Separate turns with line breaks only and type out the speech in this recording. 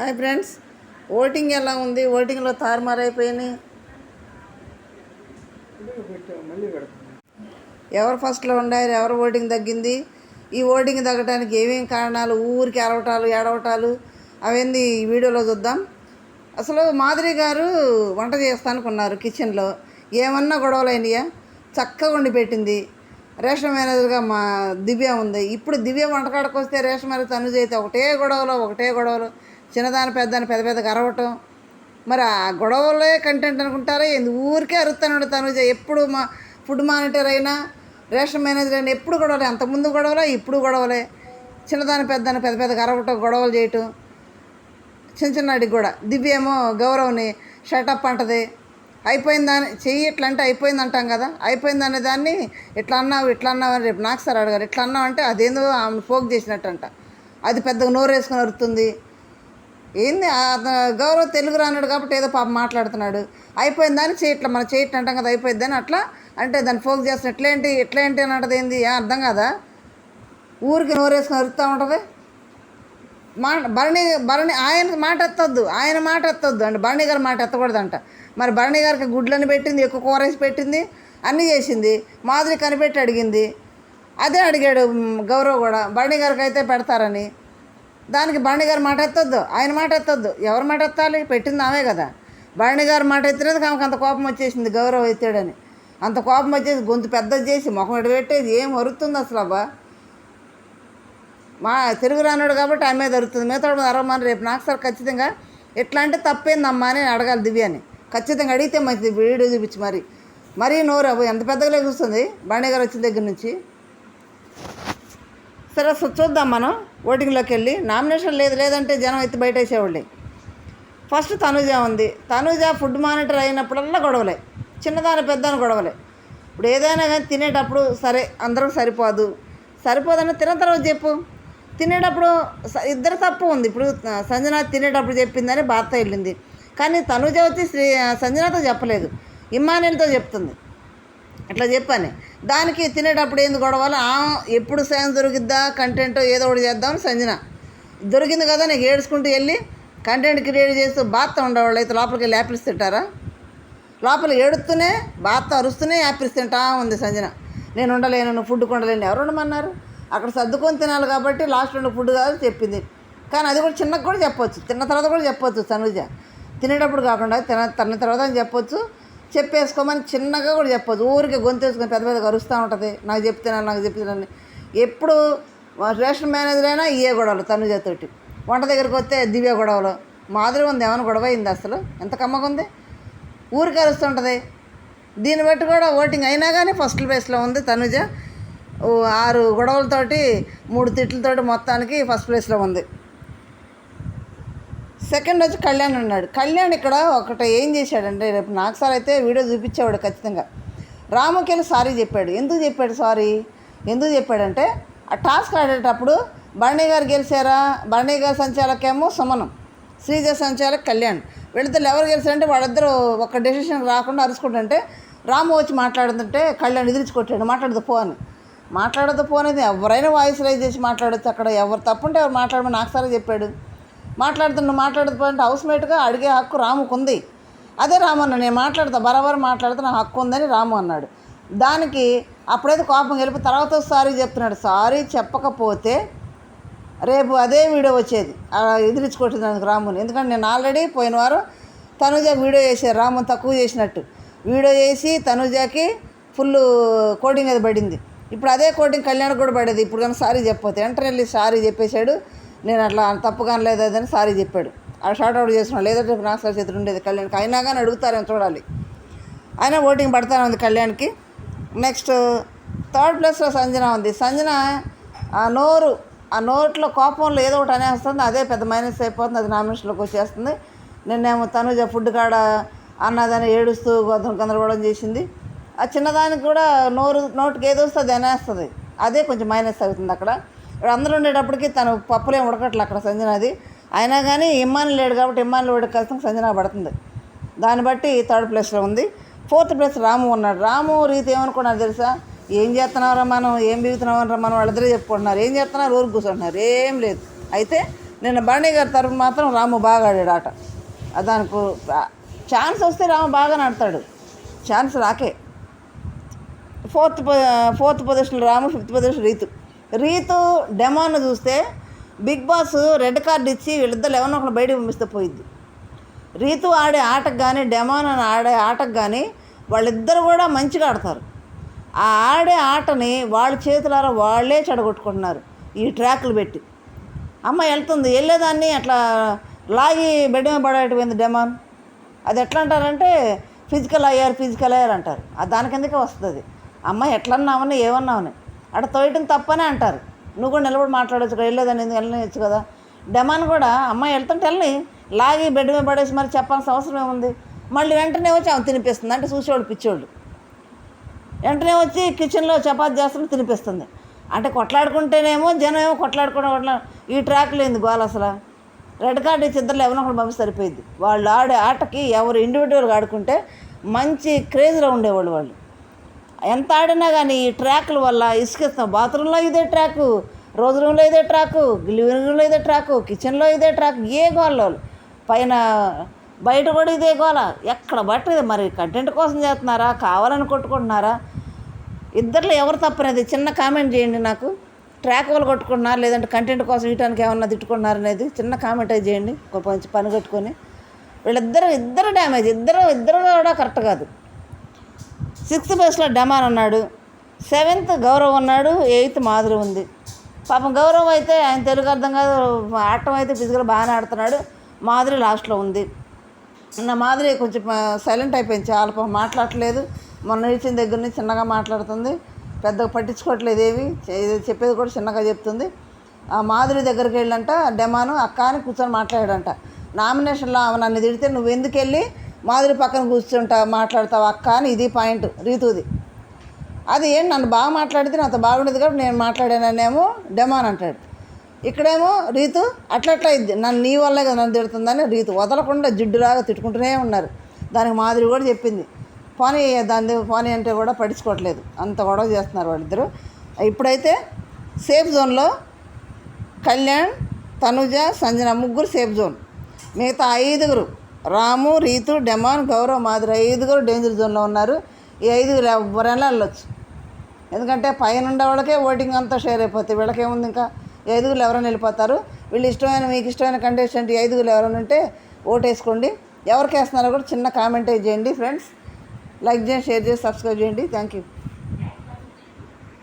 Hi friends, voting ఎలా ఉంది? ఓటింగ్లో తారుమారైపోయినాయి. ఎవరు ఫస్ట్లో ఉండారు, ఎవరు ఓటింగ్ తగ్గింది, ఈ ఓటింగ్ తగ్గడానికి ఏమేమి కారణాలు, ఊరికి అరవటాలు ఏడవటాలు అవన్నీ ఈ వీడియోలో చూద్దాం. అసలు మాధురి గారు వంట చేస్తానుకున్నారు కిచెన్లో, ఏమన్నా గొడవలు అయినాయా? చక్కగా వండి పెట్టింది. రేషన్ మేనేజర్గా మా దివ్య ఉంది. ఇప్పుడు దివ్య వంటకాడికి వస్తే రేషన్ మేనేజర్ తనుజ అయితే ఒకటే గొడవలు, చిన్నదాని పెద్ద పెద్దగా అరవటం. మరి ఆ గొడవలే కంటెంట్ అనుకుంటారా? ఊరికే అరుస్తాను తనుజ. ఎప్పుడు మా ఫుడ్ మానిటర్ అయినా రేషన్ మేనేజర్ అయినా ఎప్పుడు గొడవలే. అంతకుముందు గొడవలే, ఇప్పుడు గొడవలే. చిన్నదాని పెద్దగా అరవటం, గొడవలు చేయటం, చిన్నటికి కూడా. దివ్య ఏమో గౌరవ్ని షటప్ అంటది. అయిపోయిందని చెయ్యి ఇట్లా అంటే అయిపోయింది అంటాం కదా, అయిపోయిందనే దాన్ని ఇట్లా అన్నావు అని రేపు నాకు సార్ అడగారు. ఇట్లా అన్నావు అంటే అదేందో ఆమె ఫోక్ చేసినట్టంట. అది పెద్దగా నోరు వేసుకొని అరుతుంది. ఏంది గౌరవ్ తెలుగు రాన్నాడు కాబట్టి ఏదో పాప మాట్లాడుతున్నాడు. అయిపోయిందని ఇట్లా మనం చేయటం అంటాం కదా, అయిపోయిందని అట్లా అంటే దాన్ని ఫోక్ చేస్తున్న ఎట్లేంటి అని అంటది. ఏంది అర్థం కదా, ఊరికి నోరు వేసుకొని అరుస్తూ ఉంటుంది. భరణి ఆయన మాట ఎత్తొద్దు అంటే భరణి గారి మాట ఎత్తకూడదంట. మరి భరణి గారికి గుడ్లని పెట్టింది, ఎక్కువ కూర వేసి పెట్టింది, అన్నీ చేసింది. మాధురి కనిపెట్టి అడిగింది. అదే అడిగాడు గౌరవ్ కూడా, భరణి గారికి అయితే పెడతారని. దానికి భరణి గారి మాట ఎత్తొద్దు, ఆయన మాట ఎత్తొద్దు. ఎవరి మాట ఎత్తాలి? పెట్టింది ఆమె కదా. భరణి గారి మాట ఎత్తినది ఆమెకు అంత కోపం వచ్చేసింది, గౌరవ్ ఎత్తాడని. అంత కోపం వచ్చేసి గొంతు పెద్దది చేసి ముఖం ఎటు పెట్టేది ఏం అరుతుంది అసలు. అబ్బా, మా తెలుగు రానాడు కాబట్టి ఆమె మీద అరుతుంది. మిగతా అరవమని రేపు నాకు సార్ ఖచ్చితంగా ఎట్లా అంటే తప్పేందమ్మా అని అడగాలి దివ్యాని. ఖచ్చితంగా అడిగితే మంచిది, వీడియో చూపించి. మరీ నోరు అవ్వ ఎంత పెద్దగా చూస్తుంది భరణి గారు వచ్చిన దగ్గర నుంచి. సరే చూద్దాం మనం ఓటింగ్లోకి వెళ్ళి. నామినేషన్ లేదంటే జనం ఎత్తి బయట వేసేవాళ్ళే. ఫస్ట్ తనుజ ఉంది. తనుజ ఫుడ్ మానిటర్ అయినప్పుడల్లా గొడవలే, చిన్నదాని పెద్దని గొడవలే. ఇప్పుడు ఏదైనా కానీ తినేటప్పుడు సరే అందరూ సరిపోదని తిన్న తర్వాత చెప్పు. తినేటప్పుడు ఇద్దరు తప్పు ఉంది. ఇప్పుడు సంజన తినేటప్పుడు చెప్పిందని భర్త వెళ్ళింది, కానీ తనుజ వచ్చి సంజనతో చెప్పలేదు, ఇమ్మానుయల్తో చెప్తుంది. అట్లా చెప్పాను. దానికి తినేటప్పుడు ఏంది గొడవలు? ఎప్పుడు సాయం దొరికిద్దా కంటెంట్ ఏదో ఒకటి చేద్దామని సంజన దొరికింది కదా, నీకు ఏడ్చుకుంటూ వెళ్ళి కంటెంట్ క్రియేట్ చేస్తూ బాత్త ఉండేవాళ్ళు అయితే లోపలికి వెళ్ళి యాపిల్స్ తింటారా? లోపల ఏడుస్తూనే బాత్త అరుస్తూనే యాపిల్స్ తింటా ఉంది సంజన. నేను ఉండలేను, నువ్వు ఫుడ్ కొండలేను. ఎవరు ఉండమన్నారు? అక్కడ సర్దుకొని తినాలి కాబట్టి లాస్ట్ రెండు ఫుడ్ కాదు చెప్పింది. కానీ అది కూడా చిన్నగా కూడా చెప్పొచ్చు, తిన్న తర్వాత కూడా చెప్పొచ్చు. తనుజ తినేటప్పుడు కాకుండా తిన్న తర్వాత అని చెప్పొచ్చు, చెప్పేసుకోమని చిన్నగా కూడా చెప్పొచ్చు. ఊరికి గొంతేసుకొని పెద్దగా అరుస్తూ ఉంటుంది. నాకు చెప్తున్నాను. ఎప్పుడు రేషన్ మేనేజర్ అయినా ఇవే గొడవలు తనుజతోటి. వంట దగ్గరికి వస్తే దివ్య గొడవలు. మాధురి ఉంది, ఏమైనా గొడవ అయింది? అసలు ఎంత కమ్మగా ఉంది, ఊరికి అరుస్తుంటుంది. దీన్ని బట్టి కూడా ఓటింగ్ అయినా కానీ ఫస్ట్ ప్లేస్లో ఉంది తనుజ. 6 గొడవలతోటి 3 తిట్లతోటి మొత్తానికి ఫస్ట్ ప్లేస్లో ఉంది. సెకండ్ వచ్చి కళ్యాణ్ ఉన్నాడు. కళ్యాణ్ ఇక్కడ ఒకటి ఏం చేశాడంటే, రేపు నాకు సార్ అయితే వీడియో చూపించేవాడు ఖచ్చితంగా. రాముకెళ్ళి సారీ చెప్పాడు. ఎందుకు చెప్పాడంటే ఆ టాస్క్ ఆడేటప్పుడు భరణి గారు గెలిచారా, భరణి గారి సంచాలకేమో సుమనం, శ్రీజ సంచాలక్ కళ్యాణ్. వీళ్ళిద్దరు ఎవరు గెలిచారంటే వాళ్ళిద్దరూ ఒక డెసిషన్ రాకుండా అరుచుకుంటుంటే రాము వచ్చి మాట్లాడుతుంటే కళ్యాణ్ ఎదిరించుకొట్టాడు. మాట్లాడదు పో అనేది ఎవరైనా వాయిస్ రైజ్ చేసి మాట్లాడచ్చు. అక్కడ ఎవరు తప్పుంటే ఎవరు మాట్లాడమని నాకు సార్ చెప్పాడు. మాట్లాడదు పో అంటే హౌస్మేట్గా అడిగే హక్కు రాముకు ఉంది. అదే రాము అన్న, నేను బరాబర్ మాట్లాడుతూ నా హక్కు ఉందని రాము అన్నాడు. దానికి అప్పుడైతే కోపం గెలిపి తర్వాత సారీ చెప్తున్నాడు. సారీ చెప్పకపోతే రేపు అదే వీడియో వచ్చేది, ఎదిరించుకొట్టినందుకు రాముని. ఎందుకంటే నేను ఆల్రెడీ పోయిన వారం తనుజ వీడియో చేశారు, రాముని తక్కువ చేసినట్టు వీడియో చేసి తనుజకి ఫుల్ కోటింగ్ అది పడింది. ఇప్పుడు అదే కోటింగ్ కళ్యాణ్ కూడా పడేది. ఇప్పుడు కానీ సారీ చెప్పకపోతే వెంటనే వెళ్ళి సారీ చెప్పేశాడు. నేను అట్లా తప్పుగా లేదని సారీ చెప్పాడు. ఆ షార్ట్ అవుట్ చేసుకున్నాడు. లేదంటే నాకు సార్ చేతులు ఉండేది కళ్యాణ్కి. అయినా కానీ అడుగుతారేమో చూడాలి. అయినా ఓటింగ్ పడతానే ఉంది కళ్యాణ్కి. నెక్స్ట్ థర్డ్ ప్లేస్లో సంజన ఉంది. సంజన ఆ నోట్లో కోపంలో ఏదో ఒకటి అనేస్తుంది, అదే పెద్ద మైనస్ అయిపోతుంది. అది నామినేషన్లోకి వచ్చేస్తుంది. నిన్నేమో తనుజ ఫుడ్ కాడ అన్నదని ఏడుస్తూ గందరగోళం చేసింది. ఆ చిన్నదానికి కూడా నోటికి ఏదో వస్తుంది అనేస్తుంది, అదే కొంచెం మైనస్ అవుతుంది అక్కడ. ఇప్పుడు అందరూ ఉండేటప్పటికి తను పప్పులేం ఉడకట్లే అక్కడ సంజనది. అయినా కానీ ఇమ్మానుయల్ లేడు కాబట్టి ఇమ్మానుయల్ వాడికి ఖచ్చితంగా సంజన పడుతుంది. దాన్ని బట్టి థర్డ్ ప్లేస్లో ఉంది. ఫోర్త్ ప్లేస్ రాము ఉన్నాడు. రాము రీతి ఏమనుకున్నారు తెలుసా? ఏం చేస్తున్నారా మనం, ఏం బీగుతున్నామరా మనం వాళ్ళిద్దరే చెప్పుకుంటున్నారు. ఏం చేస్తున్నారు? ఊరికి కూర్చుంటున్నారు, ఏం లేదు. అయితే నిన్న బాణీ గారి తరఫున మాత్రం రాము బాగా ఆడాడు ఆట. దానికి ఛాన్స్ వస్తే రాము బాగా ఆడతాడు, ఛాన్స్ రాకే. ఫోర్త్ పొజిషన్ రాము, ఫిఫ్త్ పొజిషన్ రీతు డెమాన్ చూస్తే బిగ్ బాస్ రెడ్ కార్డు ఇచ్చి వీళ్ళిద్దరు ఎవరినో ఒకరు బయటకు పంపిస్తే పోయిద్ది. రీతు ఆడే ఆటకు కానీ డెమాన్ ఆడే ఆటకు కానీ వాళ్ళిద్దరు కూడా మంచిగా ఆడతారు. ఆ ఆడే ఆటని వాళ్ళ చేతులారా వాళ్ళే చెడగొట్టుకుంటున్నారు ఈ ట్రాక్లు పెట్టి. అమ్మ వెళ్తుంది, వెళ్ళేదాన్ని అట్లా లాగి బెడ్ మీద పడేటిపోయింది డెమాన్. అది ఎట్లా అంటారంటే ఫిజికల్ అయ్యారు అంటారు. దాని కిందకే వస్తుంది. అమ్మ ఎట్లన్నామని ఏమన్నామని అక్కడ తోయటం తప్పనే అంటారు. నువ్వు కూడా నిలబడి మాట్లాడవచ్చు కదా, వెళ్ళలేదని ఎందుకు వెళ్ళనిచ్చు కదా. డెమాన్ కూడా అమ్మాయి వెళ్తుంటే వెళ్ళని లాగి బెడ్ మీద పడేసి మరి చెప్పాల్సిన అవసరం ఏముంది. మళ్ళీ వెంటనే వచ్చి ఆమె తినిపిస్తుంది. అంటే చూసేవాళ్ళు పిచ్చోళ్ళు వెంటనే వచ్చి కిచెన్లో చపాతి చేస్తున్న తినిపిస్తుంది. అంటే కొట్లాడుకుంటేనేమో జనం ఏమో కొట్లాడుకోవడం. ఈ ట్రాక్లు ఏంది గోల అసలు. రెడ్ కార్డు ఇచ్చి ఇద్దరు ఎవరినో ఒకటి పంపిస్తే సరిపోయింది. వాళ్ళు ఆడే ఆటకి ఎవరు ఇండివిజువల్గా ఆడుకుంటే మంచి క్రేజ్లో ఉండేవాళ్ళు. వాళ్ళు ఎంత ఆడినా కానీ ఈ ట్రాక్ల వల్ల ఇసుకిస్తాం. బాత్రూంలో ఇదే ట్రాకు, రోజు రూమ్లో ఇదే ట్రాకు, లివింగ్ రూమ్లో ఇదే ట్రాకు, కిచెన్లో ఇదే ట్రాక్. ఏ గోల పైన బయట కూడా ఇదే గోల. ఎక్కడ బట్టది మరి కంటెంట్ కోసం చేస్తున్నారా, కావాలని కొట్టుకుంటున్నారా? ఇద్దరిలో ఎవరు తప్పనేది చిన్న కామెంట్ చేయండి. నాకు ట్రాక్ వాళ్ళు కొట్టుకుంటున్నారు లేదంటే కంటెంట్ కోసం ఇయటానికి ఏమన్నా తిట్టుకుంటున్నారు అనేది చిన్న కామెంట్ అయితే చేయండి. కొంచెం పని కట్టుకొని ఇద్దరు డ్యామేజ్, ఇద్దరు కూడా కరెక్ట్ కాదు. 6th ప్లేస్లో డెమాన్ ఉన్నాడు, 7th గౌరవ్ ఉన్నాడు, 8th మాధురి ఉంది. పాపం గౌరవ్ అయితే ఆయన తెలుగు అర్థం కాదు, ఆడటం అయితే ఫిజికల్ బాగానే ఆడుతున్నాడు. మాధురి లాస్ట్లో ఉంది. నా మాధురి కొంచెం సైలెంట్ అయిపోయింది, చాలా పాపం మాట్లాడట్లేదు. మొన్న ఇచ్చిన దగ్గర నుంచి చిన్నగా మాట్లాడుతుంది, పెద్దగా పట్టించుకోవట్లేదు. చెప్పేది కూడా చిన్నగా చెప్తుంది. ఆ మాధురి దగ్గరికి వెళ్ళంట డెమాను అక్క అని కూర్చొని మాట్లాడాడంట. నామినేషన్లో ఆమె నన్ను తిడితే నువ్వు ఎందుకు వెళ్ళి మాధురి పక్కన మాట్లాడతావు అక్క అని. ఇది పాయింట్ రీతుది. అది ఏంటి నన్ను బాగా మాట్లాడితే నాతో బాగుండేది కాబట్టి నేను మాట్లాడానేమో డెమాన్ అంటాడు. ఇక్కడేమో రీతు అట్లా ఇద్ది నన్ను నీ వల్లే కదా నన్ను తిడుతుందని రీతు వదలకుండా జిడ్డులాగా తిట్టుకుంటూనే ఉన్నారు. దానికి మాధురి కూడా చెప్పింది పోనీ అంటే కూడా పట్టించుకోవట్లేదు. అంత గొడవ చేస్తున్నారు వాళ్ళిద్దరు. ఇప్పుడైతే సేఫ్ జోన్లో కళ్యాణ్, తనుజ, సంజన ముగ్గురు సేఫ్ జోన్. మిగతా 5 రాము, రీతు, డెమాన్, గౌరవ్, మాధురి 5 డేంజర్ జోన్లో ఉన్నారు. ఈ 5 ఎవరైనా వెళ్ళొచ్చు. ఎందుకంటే పైన ఉండే వాళ్ళకే ఓటింగ్ అంతా షేర్ అయిపోతుంది. వీళ్ళకేముంది ఇంకా 5 ఎవరైనా వెళ్ళిపోతారు. వీళ్ళు ఇష్టమైన మీకు ఇష్టమైన కంటెస్టెంట్ 5 ఎవరైనా ఉంటే ఓటేసుకోండి. ఎవరికి వేస్తున్నారో కూడా చిన్న కామెంట్ చేయండి ఫ్రెండ్స్. లైక్ చేయండి, షేర్ చేసి సబ్స్క్రైబ్ చేయండి. Thank you.